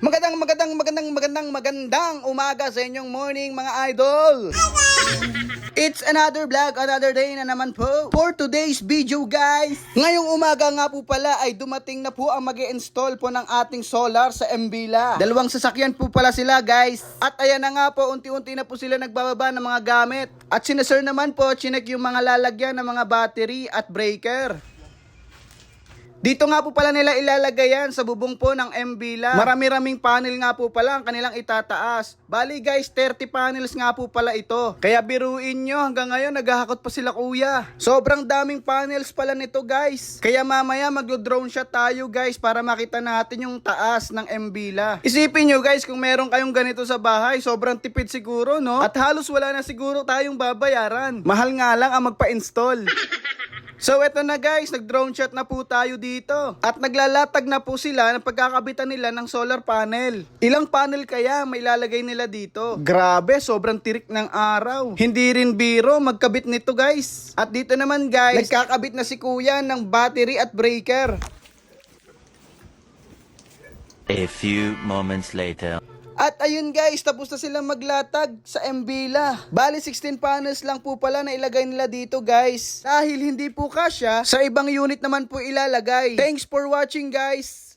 Magandang umaga sa inyong morning mga idol. It's another vlog, another day na naman po for today's video guys. Ngayong umaga nga po pala ay dumating na po ang mag-i-install po ng ating solar sa Mbila. Dalawang sasakyan po pala sila guys. At ayan na nga po, unti-unti na po sila nagbababa ng mga gamit. At sinasir naman po, chinek yung mga lalagyan ng mga battery at breaker. Dito nga po pala nila ilalagay yan sa bubong po ng Mbila. Marami-raming panel nga po pala ang kanilang itataas. Bali guys, 30 panels nga po pala ito. Kaya biruin nyo, hanggang ngayon naghahakot pa sila kuya. Sobrang daming panels pala nito guys. Kaya mamaya maglo-drone shot tayo guys para makita natin yung taas ng Mbila. Isipin nyo guys, kung meron kayong ganito sa bahay, sobrang tipid siguro no? At halos wala na siguro tayong babayaran. Mahal nga lang ang magpa-install. So eto na guys, nag-drone shot na po tayo dito. At naglalatag na po sila ng pagkakabitan nila ng solar panel. Ilang panel kaya may ilalagay nila dito? Grabe, sobrang tirik ng araw. Hindi rin biro magkabit nito guys. At dito naman guys, nagkakabit na si kuya ng battery at breaker. A few moments later. At ayun guys, tapos na silang maglatag sa Mbila. Bali 16 panels lang po pala na ilagay nila dito guys. Dahil hindi po kasya, sa ibang unit naman po ilalagay. Thanks for watching guys.